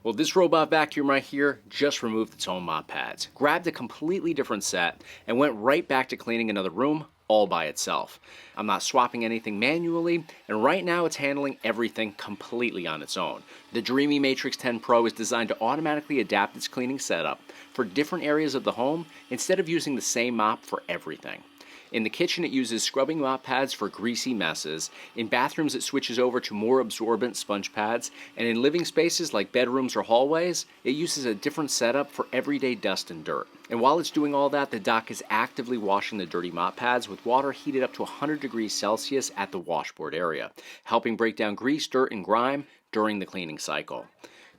Well, this robot vacuum right here just removed its own mop pads, grabbed a completely different set, and went right back to cleaning another room all by itself. I'm not swapping anything manually, and right now it's handling everything completely on its own. The Dreame Matrix10 Pro is designed to automatically adapt its cleaning setup for different areas of the home instead of using the same mop for everything. In the kitchen, it uses scrubbing mop pads for greasy messes. In bathrooms, it switches over to more absorbent sponge pads. And in living spaces like bedrooms or hallways, it uses a different setup for everyday dust and dirt. And while it's doing all that, the dock is actively washing the dirty mop pads with water heated up to 100 degrees Celsius at the washboard area, helping break down grease, dirt, and grime during the cleaning cycle.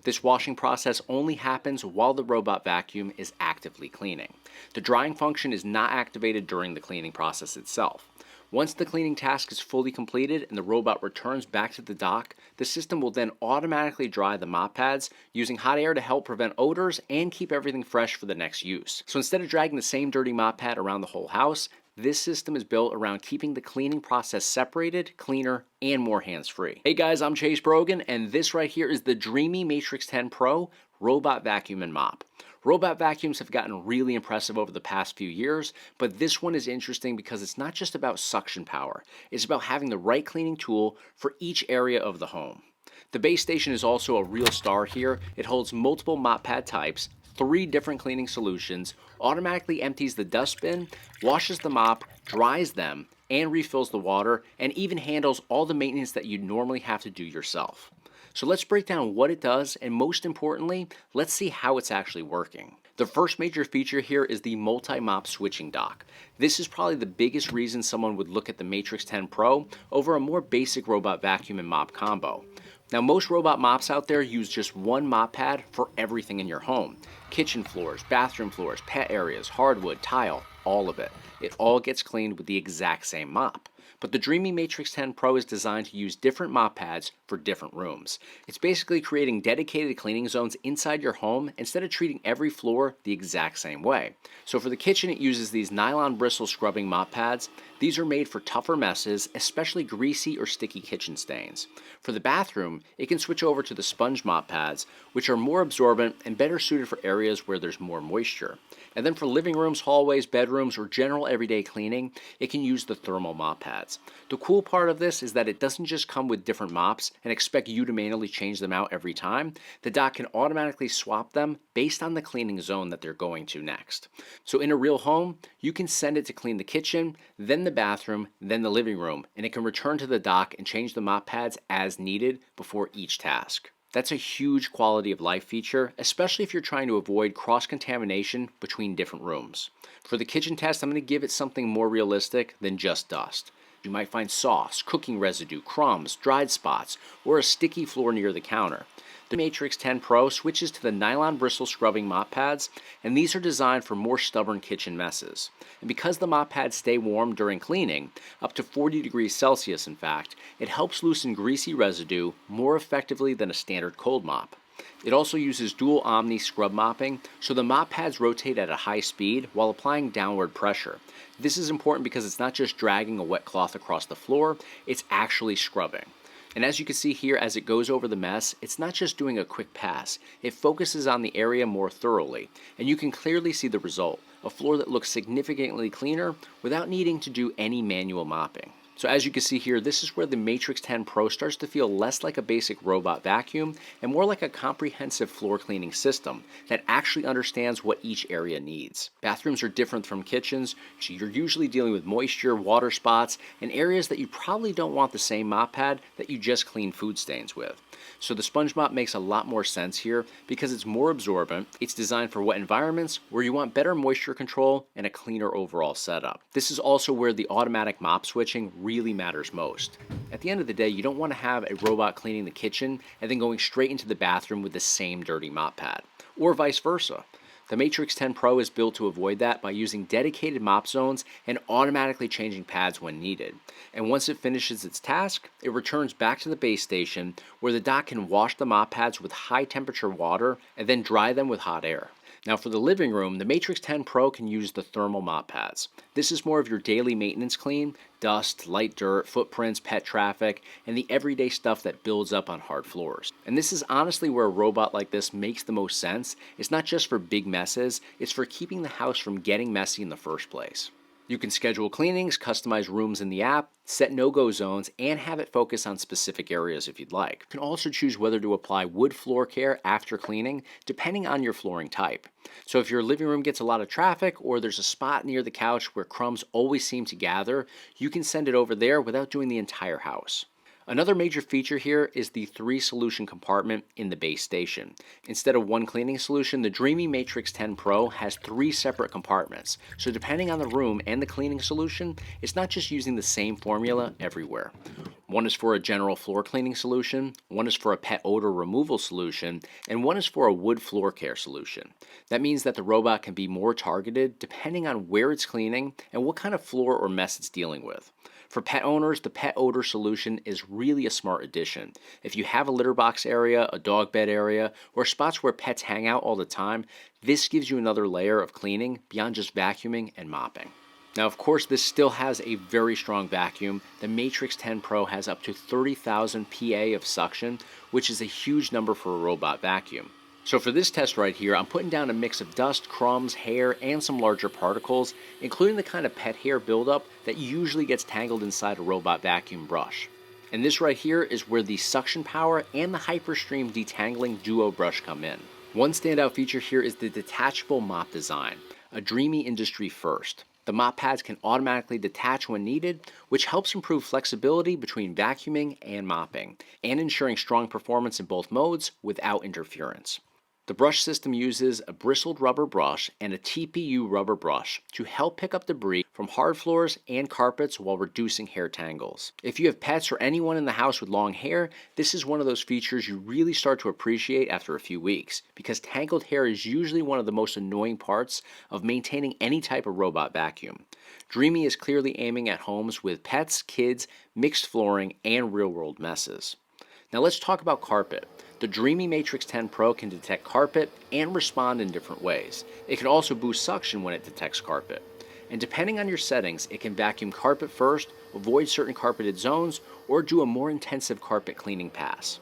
This washing process only happens while the robot vacuum is actively cleaning. The drying function is not activated during the cleaning process itself. Once the cleaning task is fully completed and the robot returns back to the dock, the system will then automatically dry the mop pads using hot air to help prevent odors and keep everything fresh for the next use. So instead of dragging the same dirty mop pad around the whole house, this system is built around keeping the cleaning process separated, cleaner, and more hands-free. Hey guys, I'm Chase Brogan, and this right here is the Dreame Matrix10 Pro Robot Vacuum and Mop. Robot vacuums have gotten really impressive over the past few years, but this one is interesting because it's not just about suction power. It's about having the right cleaning tool for each area of the home. The base station is also a real star here. It holds multiple mop pad types, 3 different cleaning solutions, automatically empties the dustbin, washes the mop, dries them, and refills the water, and even handles all the maintenance that you'd normally have to do yourself. So let's break down what it does, and most importantly, let's see how it's actually working. The first major feature here is the multi-mop switching dock. This is probably the biggest reason someone would look at the Matrix10 Pro over a more basic robot vacuum and mop combo. Now, most robot mops out there use just one mop pad for everything in your home. Kitchen floors, bathroom floors, pet areas, hardwood, tile, all of it. It all gets cleaned with the exact same mop. But the Dreame Matrix10 Pro is designed to use different mop pads for different rooms. It's basically creating dedicated cleaning zones inside your home instead of treating every floor the exact same way. So for the kitchen, it uses these nylon bristle scrubbing mop pads. These are made for tougher messes, especially greasy or sticky kitchen stains. For the bathroom, it can switch over to the sponge mop pads, which are more absorbent and better suited for areas where there's more moisture. And then for living rooms, hallways, bedrooms, or general everyday cleaning, it can use the thermal mop pads. The cool part of this is that it doesn't just come with different mops and expect you to manually change them out every time. The dock can automatically swap them based on the cleaning zone that they're going to next. So in a real home, you can send it to clean the kitchen, then the bathroom, then the living room, and it can return to the dock and change the mop pads as needed before each task. That's a huge quality of life feature, especially if you're trying to avoid cross-contamination between different rooms. For the kitchen test, I'm going to give it something more realistic than just dust. You might find sauce, cooking residue, crumbs, dried spots, or a sticky floor near the counter. The Matrix10 Pro switches to the nylon bristle scrubbing mop pads, and these are designed for more stubborn kitchen messes. And because the mop pads stay warm during cleaning, up to 40 degrees Celsius in fact, it helps loosen greasy residue more effectively than a standard cold mop. It also uses dual omni scrub mopping, so the mop pads rotate at a high speed while applying downward pressure. This is important because it's not just dragging a wet cloth across the floor, it's actually scrubbing. And as you can see here, as it goes over the mess, it's not just doing a quick pass. It focuses on the area more thoroughly, and you can clearly see the result, a floor that looks significantly cleaner without needing to do any manual mopping. So as you can see here, this is where the Matrix10 Pro starts to feel less like a basic robot vacuum and more like a comprehensive floor cleaning system that actually understands what each area needs. Bathrooms are different from kitchens, so you're usually dealing with moisture, water spots, and areas that you probably don't want the same mop pad that you just cleaned food stains with. So the sponge mop makes a lot more sense here because it's more absorbent, it's designed for wet environments where you want better moisture control and a cleaner overall setup. This is also where the automatic mop switching really matters most. At the end of the day, you don't want to have a robot cleaning the kitchen and then going straight into the bathroom with the same dirty mop pad, or vice versa. The Matrix10 Pro is built to avoid that by using dedicated mop zones and automatically changing pads when needed. And once it finishes its task, it returns back to the base station where the dock can wash the mop pads with high temperature water and then dry them with hot air. Now for the living room, the Matrix 10 Pro can use the thermal mop pads. This is more of your daily maintenance clean, dust, light dirt, footprints, pet traffic, and the everyday stuff that builds up on hard floors. And this is honestly where a robot like this makes the most sense. It's not just for big messes, it's for keeping the house from getting messy in the first place. You can schedule cleanings, customize rooms in the app, set no-go zones, and have it focus on specific areas if you'd like. You can also choose whether to apply wood floor care after cleaning, depending on your flooring type. So if your living room gets a lot of traffic, or there's a spot near the couch where crumbs always seem to gather, you can send it over there without doing the entire house. Another major feature here is the 3-solution compartment in the base station. Instead of one cleaning solution, the Dreame Matrix10 Pro has 3 separate compartments. So depending on the room and the cleaning solution, it's not just using the same formula everywhere. One is for a general floor cleaning solution, one is for a pet odor removal solution, and one is for a wood floor care solution. That means that the robot can be more targeted depending on where it's cleaning and what kind of floor or mess it's dealing with. For pet owners, the pet odor solution is really a smart addition. If you have a litter box area, a dog bed area, or spots where pets hang out all the time, this gives you another layer of cleaning beyond just vacuuming and mopping. Now, of course, this still has a very strong vacuum. The Matrix 10 Pro has up to 30,000 PA of suction, which is a huge number for a robot vacuum. So for this test right here, I'm putting down a mix of dust, crumbs, hair, and some larger particles, including the kind of pet hair buildup that usually gets tangled inside a robot vacuum brush. And this right here is where the suction power and the Hyperstream detangling duo brush come in. One standout feature here is the detachable mop design, a Dreame industry first. The mop pads can automatically detach when needed, which helps improve flexibility between vacuuming and mopping, and ensuring strong performance in both modes without interference. The brush system uses a bristled rubber brush and a TPU rubber brush to help pick up debris from hard floors and carpets while reducing hair tangles. If you have pets or anyone in the house with long hair, this is one of those features you really start to appreciate after a few weeks, because tangled hair is usually one of the most annoying parts of maintaining any type of robot vacuum. Dreame is clearly aiming at homes with pets, kids, mixed flooring, and real-world messes. Now let's talk about carpet. The Dreame Matrix10 Pro can detect carpet and respond in different ways. It can also boost suction when it detects carpet. And depending on your settings, it can vacuum carpet first, avoid certain carpeted zones, or do a more intensive carpet cleaning pass.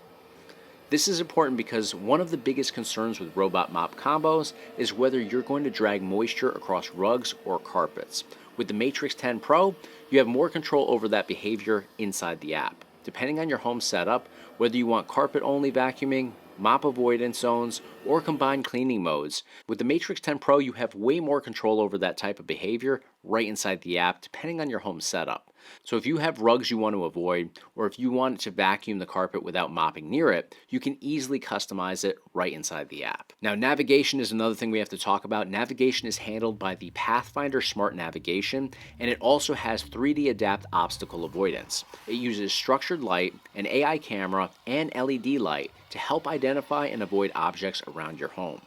This is important because one of the biggest concerns with robot mop combos is whether you're going to drag moisture across rugs or carpets. With the Matrix10 Pro, you have more control over that behavior inside the app. Depending on your home setup, whether you want carpet-only vacuuming, mop avoidance zones, or combined cleaning modes, with the Matrix10 Pro you have way more control over that type of behavior right inside the app, depending on your home setup. So if you have rugs you want to avoid, or if you want to vacuum the carpet without mopping near it, you can easily customize it right inside the app. Now, navigation is another thing we have to talk about. Navigation is handled by the Pathfinder Smart Navigation, and it also has 3D Adapt Obstacle Avoidance. It uses structured light, an AI camera, and LED light to help identify and avoid objects around your home.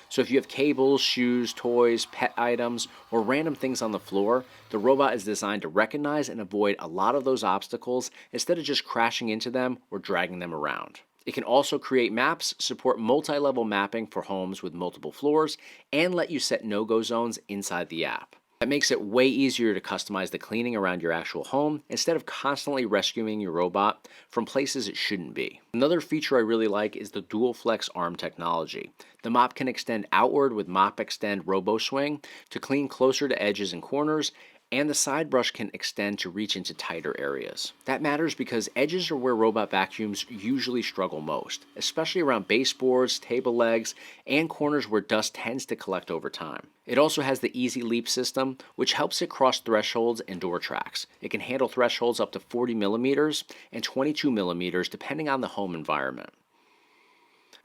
So if you have cables, shoes, toys, pet items, or random things on the floor, the robot is designed to recognize and avoid a lot of those obstacles instead of just crashing into them or dragging them around. It can also create maps, support multi-level mapping for homes with multiple floors, and let you set no-go zones inside the app. That makes it way easier to customize the cleaning around your actual home instead of constantly rescuing your robot from places it shouldn't be. Another feature I really like is the dual flex arm technology. The mop can extend outward with Mop Extend Robo Swing to clean closer to edges and corners, and the side brush can extend to reach into tighter areas. That matters because edges are where robot vacuums usually struggle most, especially around baseboards, table legs, and corners where dust tends to collect over time. It also has the Easy Leap system, which helps it cross thresholds and door tracks. It can handle thresholds up to 40 millimeters and 22 millimeters depending on the home environment.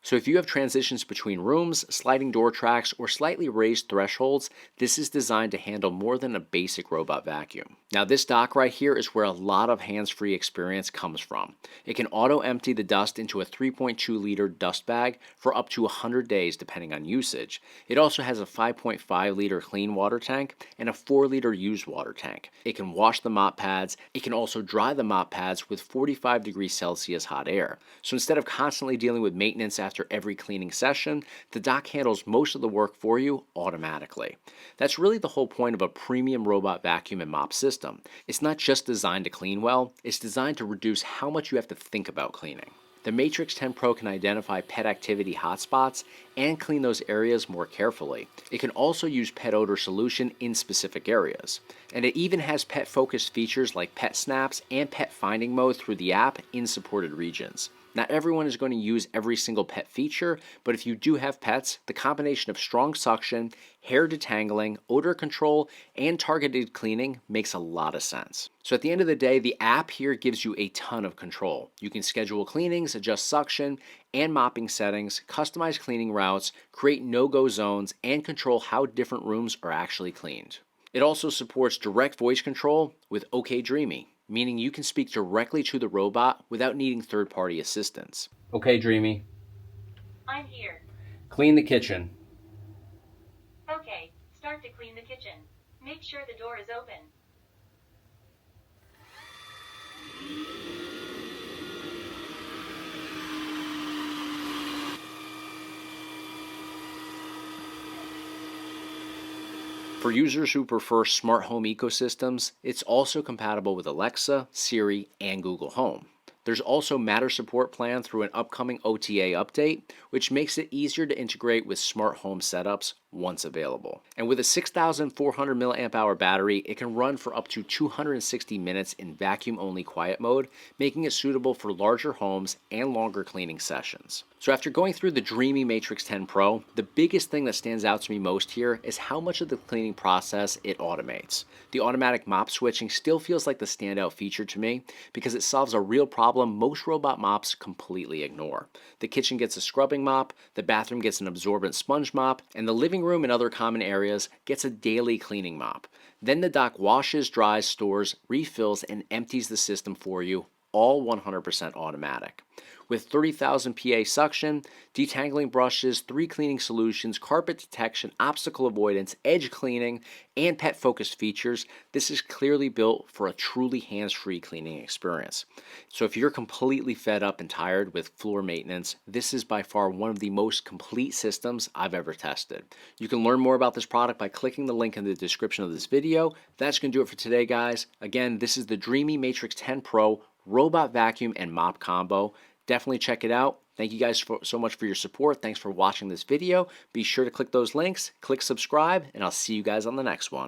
So if you have transitions between rooms, sliding door tracks, or slightly raised thresholds, this is designed to handle more than a basic robot vacuum. Now this dock right here is where a lot of hands-free experience comes from. It can auto-empty the dust into a 3.2 liter dust bag for up to 100 days depending on usage. It also has a 5.5 liter clean water tank and a 4 liter used water tank. It can wash the mop pads. It can also dry the mop pads with 45 degrees Celsius hot air. So instead of constantly dealing with maintenance after after every cleaning session, the dock handles most of the work for you automatically. That's really the whole point of a premium robot vacuum and mop system. It's not just designed to clean well, it's designed to reduce how much you have to think about cleaning. The Matrix 10 Pro can identify pet activity hotspots and clean those areas more carefully. It can also use pet odor solution in specific areas. And it even has pet-focused features like pet snaps and pet finding mode through the app in supported regions. Not everyone is going to use every single pet feature, but if you do have pets, the combination of strong suction, hair detangling, odor control, and targeted cleaning makes a lot of sense. So at the end of the day, the app here gives you a ton of control. You can schedule cleanings, adjust suction and mopping settings, customize cleaning routes, create no-go zones, and control how different rooms are actually cleaned. It also supports direct voice control with OK Dreame, meaning you can speak directly to the robot without needing third-party assistance. Okay, Dreame. I'm here. Clean the kitchen. Okay, start to clean the kitchen. Make sure the door is open. For users who prefer smart home ecosystems, it's also compatible with Alexa, Siri, and Google Home. There's also Matter support planned through an upcoming OTA update, which makes it easier to integrate with smart home setups once available. And with a 6,400 mAh battery, it can run for up to 260 minutes in vacuum-only quiet mode, making it suitable for larger homes and longer cleaning sessions. So after going through the Dreame Matrix10 Pro, the biggest thing that stands out to me most here is how much of the cleaning process it automates. The automatic mop switching still feels like the standout feature to me because it solves a real problem most robot mops completely ignore. The kitchen gets a scrubbing mop, the bathroom gets an absorbent sponge mop, and the living room and other common areas gets a daily cleaning mop. Then the dock washes, dries, stores, refills, and empties the system for you, all 100% automatic. With 30,000 PA suction, detangling brushes, 3 cleaning solutions, carpet detection, obstacle avoidance, edge cleaning, and pet-focused features, this is clearly built for a truly hands-free cleaning experience. So if you're completely fed up and tired with floor maintenance, this is by far one of the most complete systems I've ever tested. You can learn more about this product by clicking the link in the description of this video. That's going to do it for today, guys. Again, this is the Dreame Matrix10 Pro robot vacuum and mop combo. Definitely check it out. Thank you guys so much for your support. Thanks for watching this video. Be sure to click those links, click subscribe, and I'll see you guys on the next one.